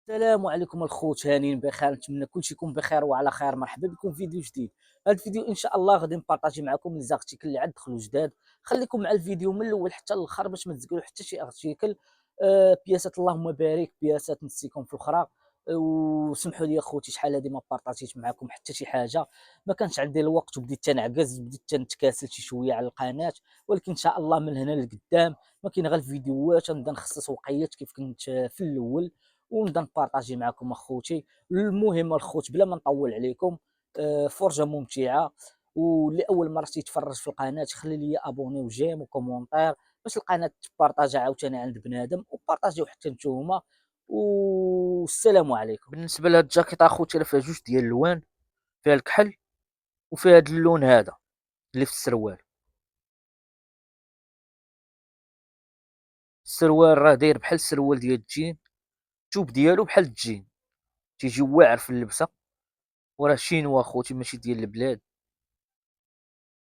السلام عليكم الخوت، هانيين بخير. نتمنى كلشي يكون بخير وعلى خير. مرحبا بكم في فيديو جديد. هذا الفيديو ان شاء الله غادي نبارطاجي معكم لي زارتيكل اللي عاد دخلوا جداد. خليكم مع الفيديو من الاول حتى الاخر باش ما تزقلوا حتى شي ارتيكل. بياسات اللهم بارك، بياسات نسيكم في الاخرى. وسمحوا لي اخوتي، شحال هادي ما بارطاجيت معكم حتى شي حاجه. ما كانش عندي الوقت وبديت تنعكز، بديت تنتكاسل شي شويه على القناه. ولكن ان شاء الله من هنا لقدام ما كاين غير الفيديوهات، نبدا نخصص وقيت كيف كنت في الاول، ونبدا نبارطاجي معكم اخوتي. المهم الخوت بلا ما نطول عليكم، فرجه ممتعه. واللي اول مره تيتفرج في القناه خلي لي ابوني وجيم وكومونتير باش القناه تبارطاجا عاوتاني عند بنادم، وبارطاجيو حتى نتوما. والسلام عليكم. بالنسبه لهاد الجاكيط اخوتي راه فيها جوج ديال الالوان، فيها الكحل وفيها هاد اللون هذا اللي في السروال. السروال راه داير بحال السروال ديال الجين، الثوب ديالو بحال الجين، تيجي واعر في اللبسه. وراه شينوا خوتي ماشي ديال البلاد.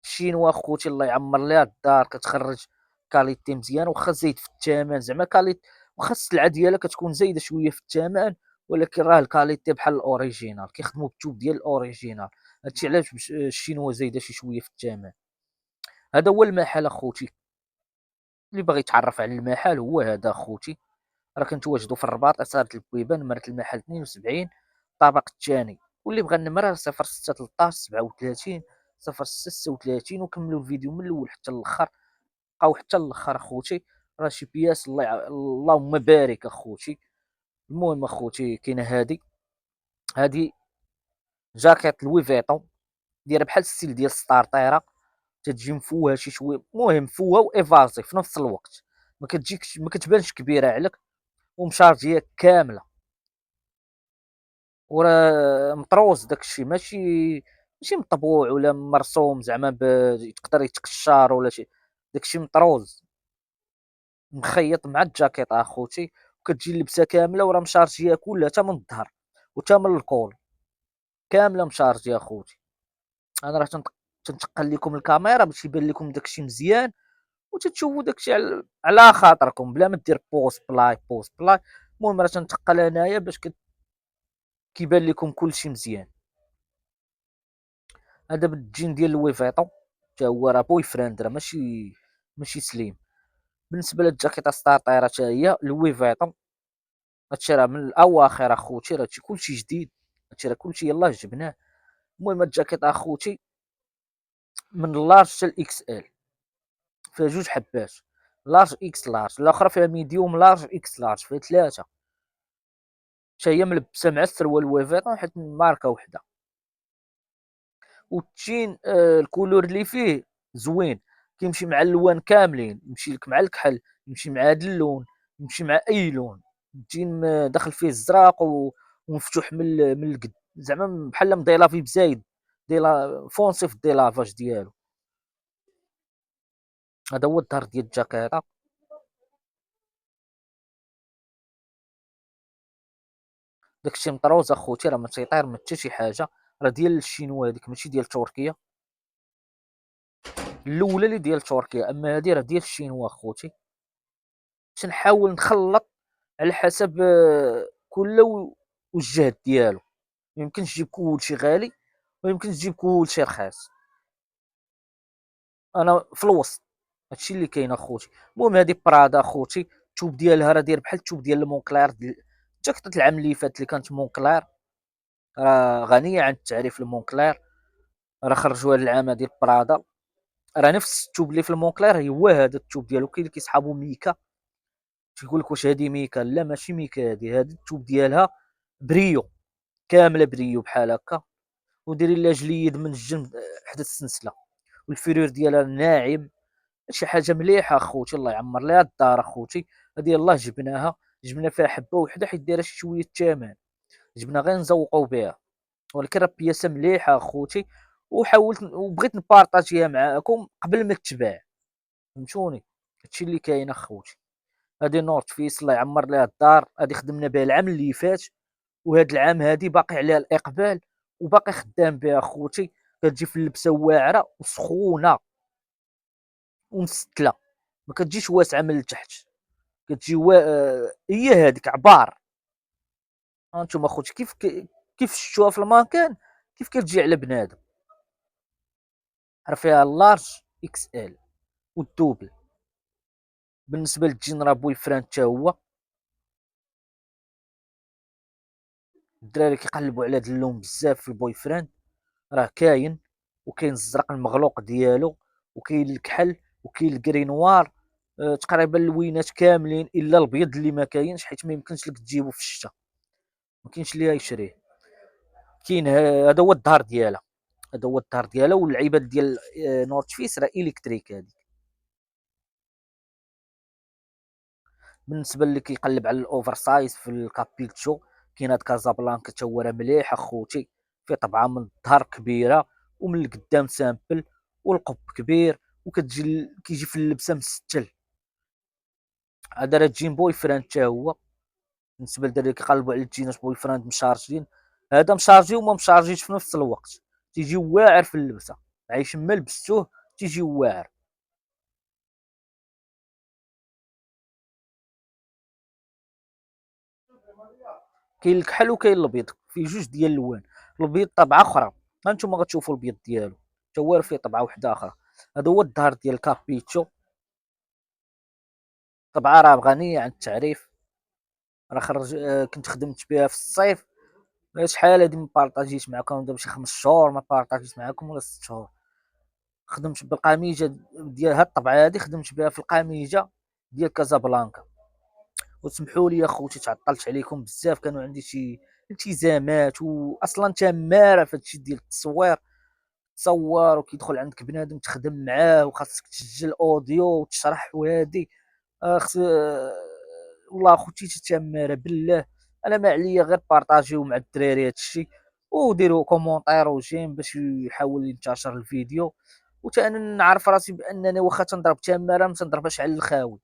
الشينوا خوتي الله يعمر ليها الدار كتخرج كاليتي مزيان، واخا زايد في الثمن زعما كاليتي، واخا السلعه ديالها كتكون زايده شويه في الثمن، ولكن راه الكاليتي بحال الاوريجينال، كيخدموا بالثوب ديال الاوريجينال. هادشي علاش الشينوا زايده شي شويه في الثمن. هذا هو المحل اخوتي، اللي باغي يتعرف على المحل هو هذا اخوتي. راه كنتواجدوا في الرباط، اثار البويبان، نمرة المحل 72، الطابق الثاني. واللي بغى النمرة 06 13 37 06 36. وكملوا الفيديو من الاول حتى الاخر، بقاو حتى الاخر اخوتي. راه شي بياس اللهم بارك اخوتي. المهم اخوتي كاينه هادي جاكيط لوي فيتون، دايره بحال الستيل ديال السطارطيره، تتجي مفوهه شي شويه، المهم مفوهه وايفازي في نفس الوقت. ما كتبانش كبيره عليك، ومشارجيه كامله. وراه مطروز داكشي، ماشي مطبوع ولا مرسوم زعما يقدر يتقشر ولا شي. داكشي مطروز مخيط مع الجاكيط اخوتي. وكتجي اللبسه كامله وراه مشارجيه كلها حتى من الظهر وحتى من الكول، كامله مشارجيه اخوتي. انا راه تنتقل لكم الكاميرا باش يبان لكم داكشي مزيان، وتتشوفوا داكشي على خاطركم بلا ما دير بوست بلاي. المهم راه تنتقل انايا باش كيبان لكم كلشي مزيان. هذا بالجين ديال لوي فيطون، حتى هو راه بوي فريند، راه ماشي سليم. بالنسبه للجاكيطه ستارطيره حتى هي لوي فيطون. هادشي راه من الاواخر اخوتي، راه هادشي كلشي جديد، هادشي راه كلشي يلاه جبناه. المهم هاد الجاكيط اخوتي من اللارج حتى الاكس ال، فيها جوج حبات، لارج اكس لارج، الاخرى فيها ميديوم لارج اكس لارج، فيها ثلاثه. حتى هي ملبسه مع السروال لوي فيطون حيت من ماركه وحده. والتين الكولور اللي فيه زوين، كيمشي مع اللوان كاملين، يمشي لك مع الكحل، يمشي مع هذا اللون، يمشي مع اي لون. التين داخل فيه الزراق ومفتوح من القد، زعما بحال مديلافي بزايد، فونسي في الديلافاج ديالو. هذا هو الظهر ديال الجاكيطه. داكشي مطروز اخوتي، راه ما تيطير ما حتى شي حاجه. راه ديال الشينوا هذيك ماشي ديال تركيا، الاولى اللي ديال تركيا، اما هذه راه ديال الشينوا اخوتي. باش نحاول نخلط على حسب كل والجهد ديالو. ميمكنش تجيب كلشي غالي، وميمكنش تجيب كلشي رخيص. انا في الوسط، هادشي اللي كاين اخوتي. المهم هادي برادا اخوتي، الثوب ديالها راه داير بحال الثوب ديال المونكلير جاكيطة العام اللي فات اللي كانت مونكلير، راه غنية عن التعريف. المونكلير راه خرجوا هاد العام هادي برادا، راه نفس الثوب اللي في المونكلير هو هذا الثوب ديالو. كاين اللي كيسحابو ميكا، تيقول لك واش هادي ميكا، لا ماشي ميكا، هادي الثوب ديالها بريو، كامله بريو بحال هكا، وديري لها جليد من الجنب حدا السنسله، والفرير ديالها ناعم. شي حاجه مليحه اخوتي، الله يعمر ليها الدار اخوتي. هذه يلاه جبنا فيها حبه وحده حيت دايره شي شويه الثمن، جبنا غير نزوقوا بها. ولكن راه بياسه مليحه اخوتي، وحاولت وبغيت نبارطاجيها معاكم قبل ما تتباع، فهمتوني. هادشي اللي كاين اخوتي. هذه نورت فيس، الله يعمر ليها الدار، هذه خدمنا بها العام اللي فات، وهذا العام هذه باقي عليها الاقبال، وباقي خدام بها اخوتي. كتجي في اللبسه واعره وسخونه ومستله، ما كتجيش واسعه من التحت، كتجي هي هذيك عبار. هانتوما اخوتي كيف شفتوها في المكان، كيف كتجي على بنادم. راه فيها لارج اكس ال والدوبل. بالنسبه للجين راه بوي فران حتى هو. الدراري كيقلبوا على هاد اللون بزاف في البوي فران. راه كاين، وكاين الزرق المغلوق ديالو، وكاين الكحل، وكاين الكري نوار. تقريبا اللوينات كاملين الا الابيض اللي ما كاينش، حيت ما يمكنش لك تجيبو في الشتا، ما كاينش اللي يشريه. كاين هذا هو الظهر ديالها. هذا هو الظهر ديالها. واللعيبات ديال نورث فيس راه الكتريك هذه. بالنسبه اللي كيقلب على الاوفر سايز في الكابيتشو، كاين هاد كازابلانكا تا هو راه مليح اخوتي. فيه طبعا من الظهر كبيره، ومن القدام سامبل، والقب كبير، كيجي في اللبسه مستل. هذا راه جين بوي فريند تا هو. بالنسبه للدراري كيقلبوا على الجينات بوي فريند مشارجين، هذا مشارجي وما مشارجيش في نفس الوقت. تيجي واعر في اللبسه، عايش ما لبستوه تيجي واعر. كاين الكحل وكاين الابيض، فيه جوج ديال الالوان. الابيض طبعه اخرى، هانتوما غتشوفوا الابيض ديالو حتى هو فيه طبعه وحده اخرى. هذا هو الظهر ديال الكابيتشو. طبعه راه غنيه عن التعريف. راه خرج كنت خدمت بها في الصيف. شحال هادي ما بارطاجيت معكم، دابا شي 5 شهور ما بارطاجيت معكم ولا 6 شهور. خدمت بالقميجه ديال هاد الطبعه هادي، خدمت بها في القميجه ديال كازابلانكا. وسمحوا لي اخوتي تعطلت عليكم بزاف، كانوا عندي شي التزامات، واصلا تماره في هادشي ديال التصوير. تصور وكيدخل عندك بنادم تخدم معاه، وخاصك تسجل اوديو وتشرح وهادي. خص والله اخوتي تتماره بالله. انا ما عليا غير بارطاجيو مع الدراري هادشي، وديروا كومونتير وجيم باش يحاول ينتشر الفيديو. وتا انا نعرف راسي بانني واخا تنضرب تماره ما تنضربهاش على الخاوي.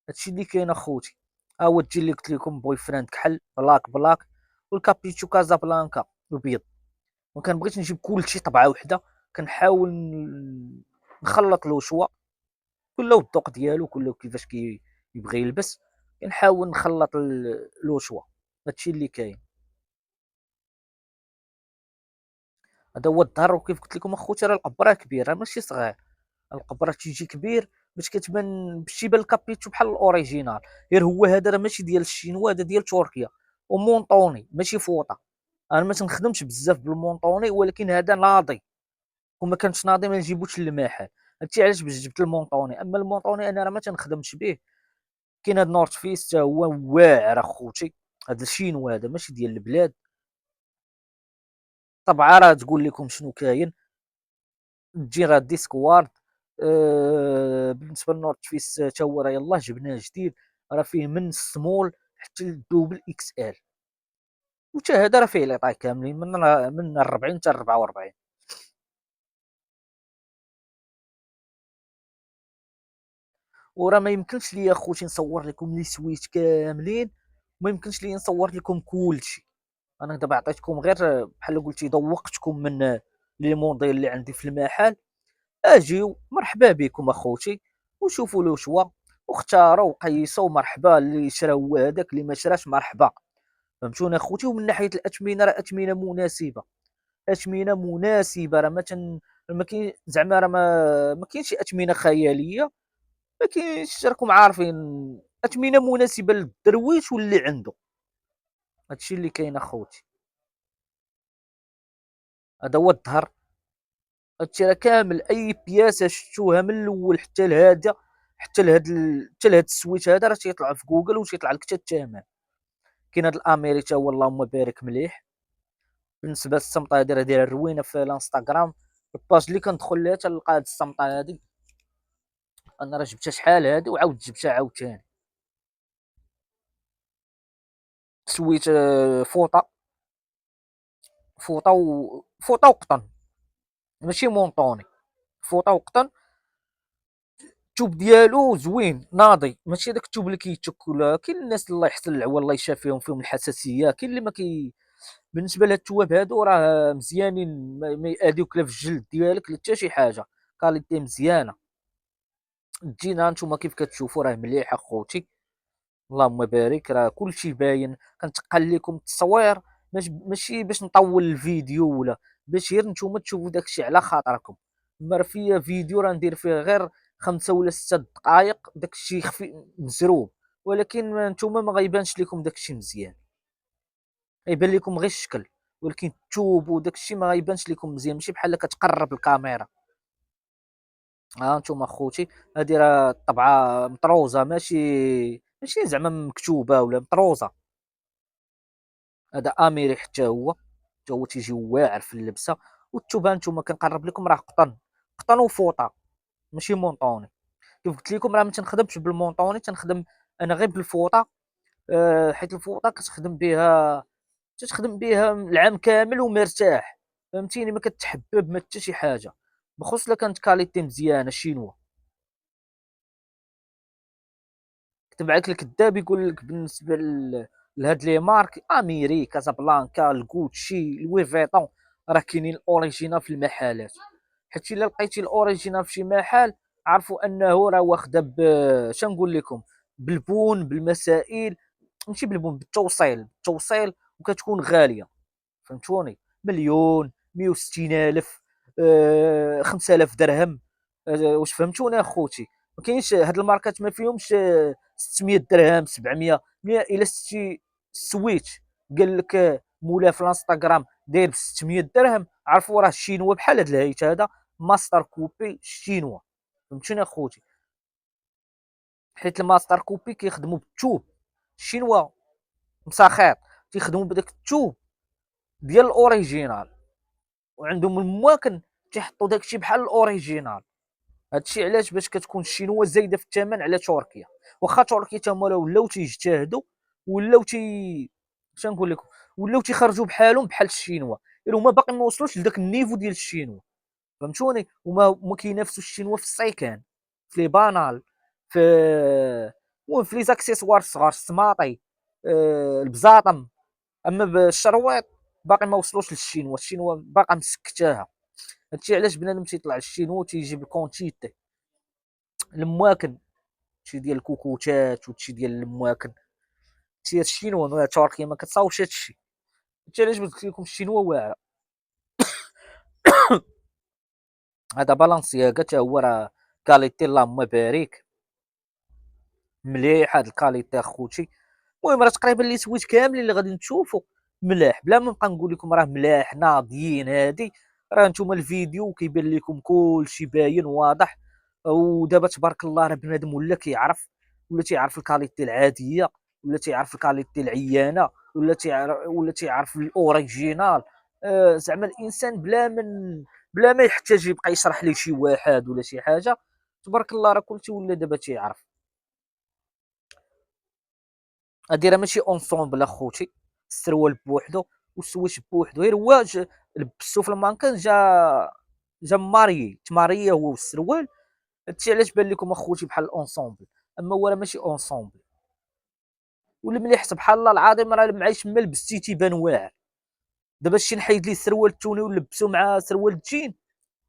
هادشي اللي كاين اخوتي. ها هو الجيل اللي قلت لكم بوي فريند كحل بلاك بلاك، والكابيتشو كازابلانكا البيض. ما كنبغيش نجيب كلشي طبعه وحده. كنحاول نخلط له شوا، كله والذوق ديالو، كله كيفاش كيبغي يلبس. كنحاول نخلط له شوا. هادشي اللي كاين. هذا هو الظهر. وكيف قلت لكم اخوتي راه القبره كبيره ماشي صغير. القبره تيجي كبير باش كتبان باش يبان الكابيتشو بحال الاوريجينال. غير هو هذا راه ماشي ديال الشينوا، هذا ديال تركيا، ومونطوني ماشي فوطه. انا ما تنخدمش بزاف بالمونطوني، ولكن هذا ناضي، وما كانش ناضي ما نجيبوش للمحل. هادشي علاش باش جبت المونطوني. اما المونطوني انا راه ما تنخدمش به. كاين هاد نورث فيس حتى هو واعر اخوتي. هاد الشينوا هذا ماشي ديال البلاد. طبعا راه تقول لكم شنو كاين. تجي راه ديسكوارد. بالنسبه للنورث فيس حتى هو راه يلاه جبناه جديد. راه فيه من السمول حتى للدوبل اكس ال. وتا هذا راه فيه لي طاي كاملين من 40 حتى 44. وراه ما يمكنش ليا اخوتي نصور لكم لي سويت كاملين، ما يمكنش ليا نصور لكم كلشي. انا دابا عطيتكم غير بحال قلتي ذوقتكم من لي موديل اللي عندي في المحل. اجيو مرحبا بكم اخوتي، وشوفوا له شوا، واختاروا وقيسوا مرحبا. اللي شرا هو هذاك، اللي ما شراش مرحبا. فهمتوني اخوتي. ومن ناحيه الاثمنه راه اثمنه مناسبه. اثمنه مناسبه. راه ما كاين زعما، راه ما كاينش شي اثمنه خياليه. ما كاينش، راكم عارفين. اثمنه مناسبه للدرويش واللي عنده. هادشي اللي كاين اخوتي. هذا هو الظهر. هادشي راه كامل اي بياسه شفتوها من الاول حتى لهذا، حتى لهاد السويت هذا، راه تيطلع في جوجل وتيطلع لك حتى الثمن. كاين هاد الاميري تا هو اللهم بارك مليح. بالنسبه للسمطه هادي راه دايره روينه في الانستغرام. الباج اللي كندخل ليها تلقى هاد السمطه هادي. انا راه جبتها شحال هادي وعاود جبتها عاوتاني. سويت فوطه. فوطه وقطن، ماشي مونطوني. فوطه وقطن. الثوب ديالو زوين ناضي، ماشي داك الثوب اللي كيتشك. ولا كاين الناس الله يحسن العوان الله يشافيهم فيهم الحساسيه، كاين اللي ما بالنسبه لهاد الثواب هادو راه مزيانين، ما يأذيوك لا في الجلد ديالك لا حتى شي حاجه. كاليتي مزيانه. تجينا نتوما كيف كتشوفوا راه مليح اخوتي. اللهم بارك، راه كلشي باين، كنتقال لكم التصوير ماشي باش نطول الفيديو ولا باش غير نتوما تشوفوا داك الشيء على خاطركم. أما راه فيا فيديو راه ندير فيه غير 5 ولا 6 دقايق، داك الشيء مزروب، ولكن نتوما ما غيبانش لكم داك الشيء مزيان، غيبان لكم غير الشكل، ولكن التوب وداك الشيء ما غيبانش لكم مزيان، ماشي بحال كتقرب الكاميرا. ها انتم اخوتي، هذه راه الطبعه مطروزه، ماشي زعما مكتوبه ولا مطروزه. هذا اميري حتى هو تيجي واعر في اللبسه. والثوب ها نتوما كنقرب لكم راه قطن وفوطه، ماشي مونطوني. كيف قلت لكم راه ما تنخدمش بالمونطوني، تنخدم انا غير بالفوطه. حيت الفوطه تتخدم بها العام كامل ومرتاح، فهمتيني، ما كتحبب ما حتى شي حاجه، بخصوص الا كانت كاليتي مزيانه شينوا. تبعك الكذاب يقول لك بالنسبه لهاد لي مارك اميري، كازابلانكا، الغوتشي، لوي فيتون، راه كاينين الاوريجينال في المحلات. حيت الا لقيتي الاوريجينال في شي محل، عرفوا انه راه واخده شنقول لكم، بالبون، بالمسائل، ماشي بالبون، بالتوصيل، وكتكون غاليه، فهمتوني. مليون، 160 الف، 5000 درهم. واش فهمتوني اخوتي؟ ما كاينش هاد الماركات ما فيهمش 600 درهم، 700، الا شتي سويتش قال لك مولا في الانستغرام داير ب 600 درهم، عرفوا راه الشينوا بحال هاد الهيت هذا، ماستر كوبي الشينوا، فهمتوني اخوتي. حيت الماستر كوبي كيخدموا بالثوب، الشينوا مساخيط تيخدموا بداك الثوب ديال الاوريجينال، وعندهم المواكن تيحطوا داكشي بحال الاوريجينال. هادشي علاش باش كتكون الشينوا زايده في الثمن على تركيا. واخا تركيا تا هما ولاو تيجتهدوا، ولاو شنقول لكم، ولاو تيخرجوا بحالهم بحال الشينوا، غير هما باقي ما وصلوش لذاك النيفو ديال الشينوا، فهمتوني. هما كينافسوا الشينوا في السيكان، في لي بانال، في المهم في لي زاكسيسوار الصغار، السماطي، البزاطم. اما بالشرويط باقي ما وصلوش للشينوا، الشينوا باقا مسكتاها. هادشي علاش بنادم تيطلع للشينوا تيجيب الكونتيتي المواكن، شي ديال الكوكوتات وشي ديال المواكن. هادشي الشينوا، تركيا ما كتصاوبش هادشي. هادشي علاش قلت لكم الشينوا واعره. هذا بالانسياغا حتى هو راه كاليتي اللهم بارك، مليح هاد الكاليتي اخوتي. المهم راه تقريبا لي سويت كاملين اللي غادي تشوفوا ملاح، بلا ما نبقى نقول لكم راه ملاح ناضيين. هادي راه نتوما الفيديو كيبان لكم كلشي باين واضح. ودابا تبارك الله راه بنادم ولا كيعرف، ولا تيعرف الكاليتي العاديه، ولا تيعرف الكاليتي العيانه، ولا تيعرف الاوريجينال. زعما الانسان بلا ما يحتاج يبقى يشرح ليه شي واحد ولا شي حاجه، تبارك الله راه كلشي ولا دابا تيعرف. هادي راه ماشي اونسومبل اخوتي، السروال بوحدو والسويت بوحدو، غير هو لبسو في المانكان، جا ماريي تماريا هو والسروال. هادشي علاش بان لكم اخوتي بحال الاونسومبل، اما هو راه ماشي اونسومبل. والمليح سبحان الله العظيم راه معايش ما لبستي تيبان واعر. دابا شي نحيد ليه السروال التوني ولبسو مع سروال الجين،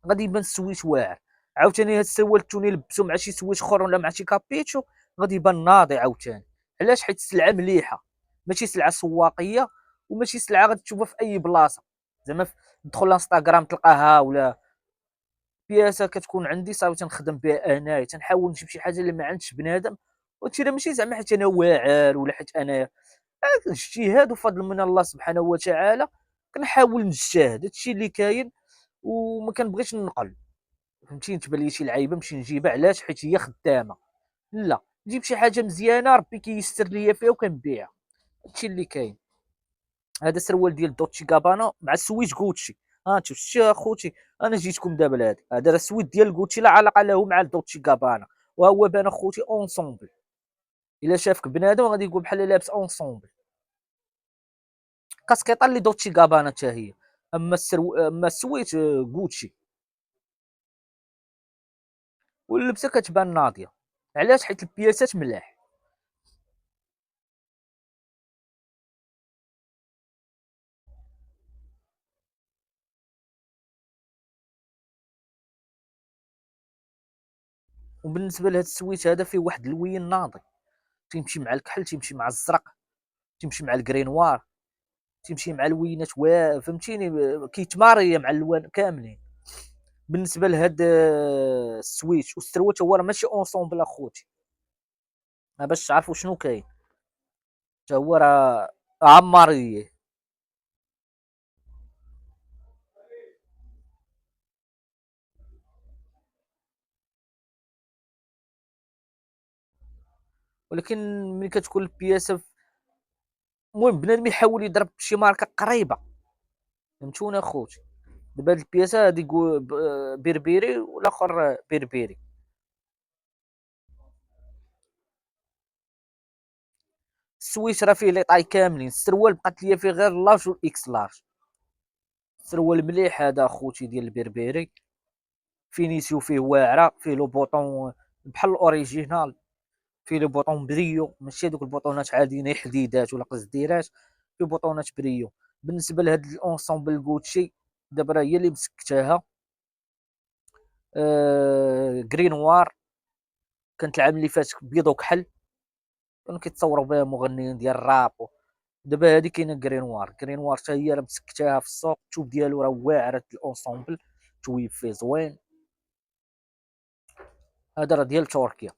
غادي يبان السويت واعر. عاوتاني هاد السروال التوني لبسو مع شي سويت اخر ولا مع شي كابيتشو، غادي يبان ناضي عاوتاني. علاش؟ حيت السلعه مليحه، ماشي سلعه سواقيه، وماشي سلعه غادي تشوفها في اي بلاصه. زعما تدخل الانستغرام تلقاها، ولا بياسه كتكون عندي صافي تنخدم بها انايا، تنحاول نجيب شي حاجه اللي ما عندش بنادم. وهادشي راه ماشي زعما حيت انا واعر ولا حيت انا اجتهاد وفضل من الله سبحانه وتعالى. كنحاول نجتهد، هادشي اللي كاين، وما كنبغيش ننقل، فهمتيني. تبان لي شي لعيبه نمشي نجيبها، علاش؟ حيت هي خدامه. لا، نجيب شي حاجه مزيانه ربي كيسر ليا فيها وكنبيعها، هادشي اللي كاين. هذا سروال ديال دوتشي غابانا مع سويت غوتشي. ها انت شتي اخوتي، انا جيتكم دابا لهادي، هذا راه سويت ديال غوتشي لا علاقه له مع دوتشي غابانا، وهو بان اخوتي اونسومبل. الا شافك بنادم غادي يقول بحال لابس اونسومبل. كاسكيطه اللي دوتشي غابانا حتى هي، اما السويت غوتشي، واللبسه كتبان ناضيه. علاش؟ حيت البياسات ملاح. وبالنسبه لهاد السويت هذا فيه واحد اللوين ناضي، تيمشي مع الكحل، تيمشي مع الزرق، تيمشي مع الكري نوار، تيمشي مع الوينات فهمتيني، كيتماريا مع اللوان كاملين. بالنسبه لهاد السويت والسروت هو راه ماشي اونسومبل اخوتي، باش تعرفوا شنو كاين، حتى هو راه عماريه. ولكن ملي كتكون البياسه، المهم بنادم يحاول يضرب شي ماركه قريبه، فهمتوني اخوتي. دابا هاد البياسه هادي بيربيري والاخر بيربيري. السويت راه فيه لي طاي كاملين، السروال بقات ليا فيه غير لارج والاكس لارج. السروال مليح هذا اخوتي ديال البربري، فينيسيو فيه واعره، فيه لو بوطون بحال الاوريجينال، فيه لو بوطون بريو، ماشي هذوك البوطونات عاديين حديدات ولا قصديرات، فيه بوطونات بريو. بالنسبه لهاد الانسومبل غوتشي، دابا راه هي اللي مسكتاها، غري نوار، كانت العام اللي فات بيض وكحل، كانوا كيتصوروا بها مغنيين ديال الراب. دابا هادي كاينه غري نوار، غري نوار حتى هي راه مسكتاها في السوق، التوب ديالو راه واعر الانسومبل، تويب فيه زوين. هذا راه ديال تركيا.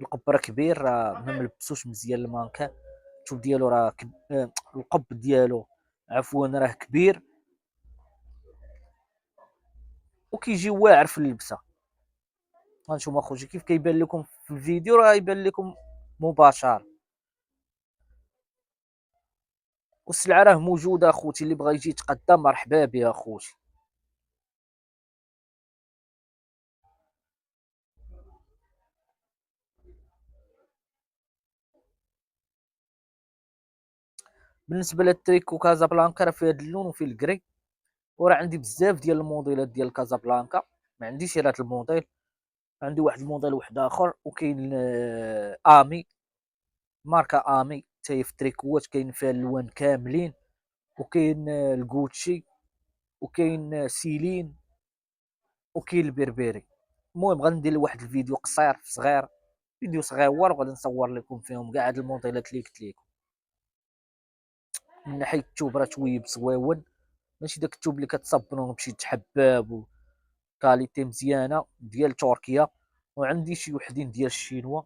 القب راه كبير، راه ما ملبسوش مزيان المانكا، التوب ديالو راه القب ديالو عفوا راه كبير وكيجي واعر في اللبسه. هانتوما اخوتي كيف كيبان لكم في الفيديو راه يبان لكم مباشر. والسلعه راه موجوده اخوتي، اللي بغى يجي يتقدى مرحبا به اخوتي. بالنسبه للتريكو كازابلانكا راه فيه هذا اللون وفيه الكري، وراه عندي بزاف ديال الموديلات ديال كازابلانكا، ما عنديش غير هذا الموديل، عندي واحد الموديل واحد اخر، وكاين امي، ماركه امي حتى هي في التريكوات كاين فيها الالوان كاملين، وكاين الغوتشي، وكاين سيلين، وكاين البربري. المهم غندير واحد الفيديو قصير صغير، فيديو صغير وغادي نصور لكم فيهم كاع هاد الموديلات اللي قلت لكم. من ناحيه التوب راه تويب زويون، ماشي داك التوب اللي كتصبنو بشي تحباب، وكاليتي مزيانه ديال تركيا. وعندي شي وحدين ديال الشينوا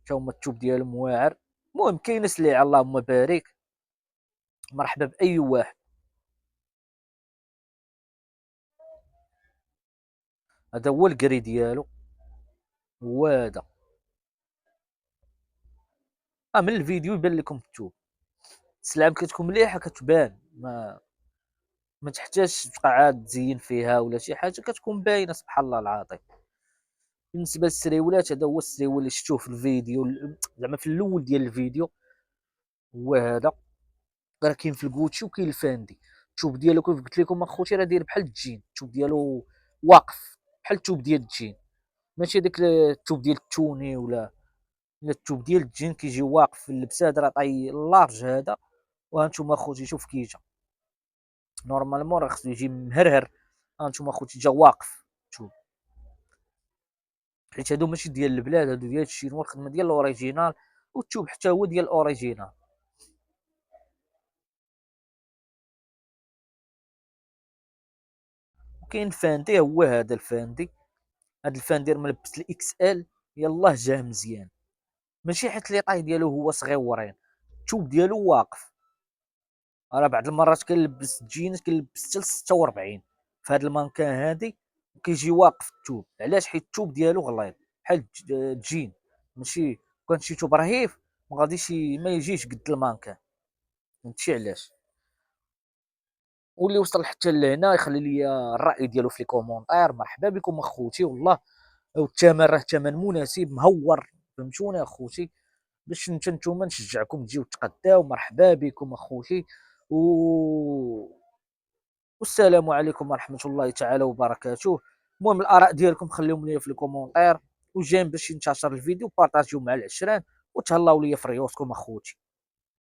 حتى هما التوب ديالهم واعر. المهم كاينه سليعه اللهم بارك، مرحبا باي واحد. هذا هو الكري ديالو، هو هذا. من الفيديو يبان لكم التوب، السلعه كتكون مليحه كتبان، ما تحتاجش تبقى عاد تزين فيها ولا شي حاجه، كتكون باينه سبحان الله العظيم. بالنسبه للسريولات، هذا هو السريول اللي شفتوه في الفيديو، زعما في الاول ديال الفيديو، هو هذا. راه كاين في الكوتشي وكاين الفاندي. التوب ديالو كيف قلت لكم اخوتي راه داير بحال الجين، التوب ديالو واقف بحال التوب ديال الجين، ماشي داك التوب ديال التوني ولا التوب ديال الجين كيجي واقف في اللبسه. هذا راه طاي لارج هذا، وهانتوما اخوتي شوف كي جا نورمالمون راه خصو يجي مهرهر، هانتوما اخوتي جا واقف. شوف، حيت هادو ماشي ديال البلاد، هادو ديال الشينوا، الخدمه ديال الاوريجينال، والتوب حتى هو ديال الاوريجينال. وكاين فاندي، هو هذا الفاندي، هذا الفاندي ملبس الاكس ال، يلاه جاه مزيان، ماشي حيت لي طاي ديالو هو صغيورين، التوب ديالو واقف. راه بعض المرات كنلبس جينز كنلبس حتى ل 46 في هاد المانكان هادي، كيجي واقف التوب. علاش؟ حيت التوب ديالو غليظ بحال الجين، ماشي كان شي توب رهيف ما غاديش ما يجيش قد المانكان. فهمتي علاش؟ واللي وصل حتى لهنا يخلي لي الراي ديالو في لي كومونتير. مرحبا بكم اخوتي، والله والثمن راه ثمن مناسب مهور، فهمتوني اخوتي، باش نتوما نشجعكم تجيو تقداو. مرحبا بكم اخوتي، و... والسلام عليكم ورحمه الله تعالى وبركاته. المهم الاراء ديالكم خليهم لي في الكومونتير، وجيم باش ينتشر الفيديو، بارطاجيو مع العشران، وتهلاو ليا في ريوسكم اخوتي.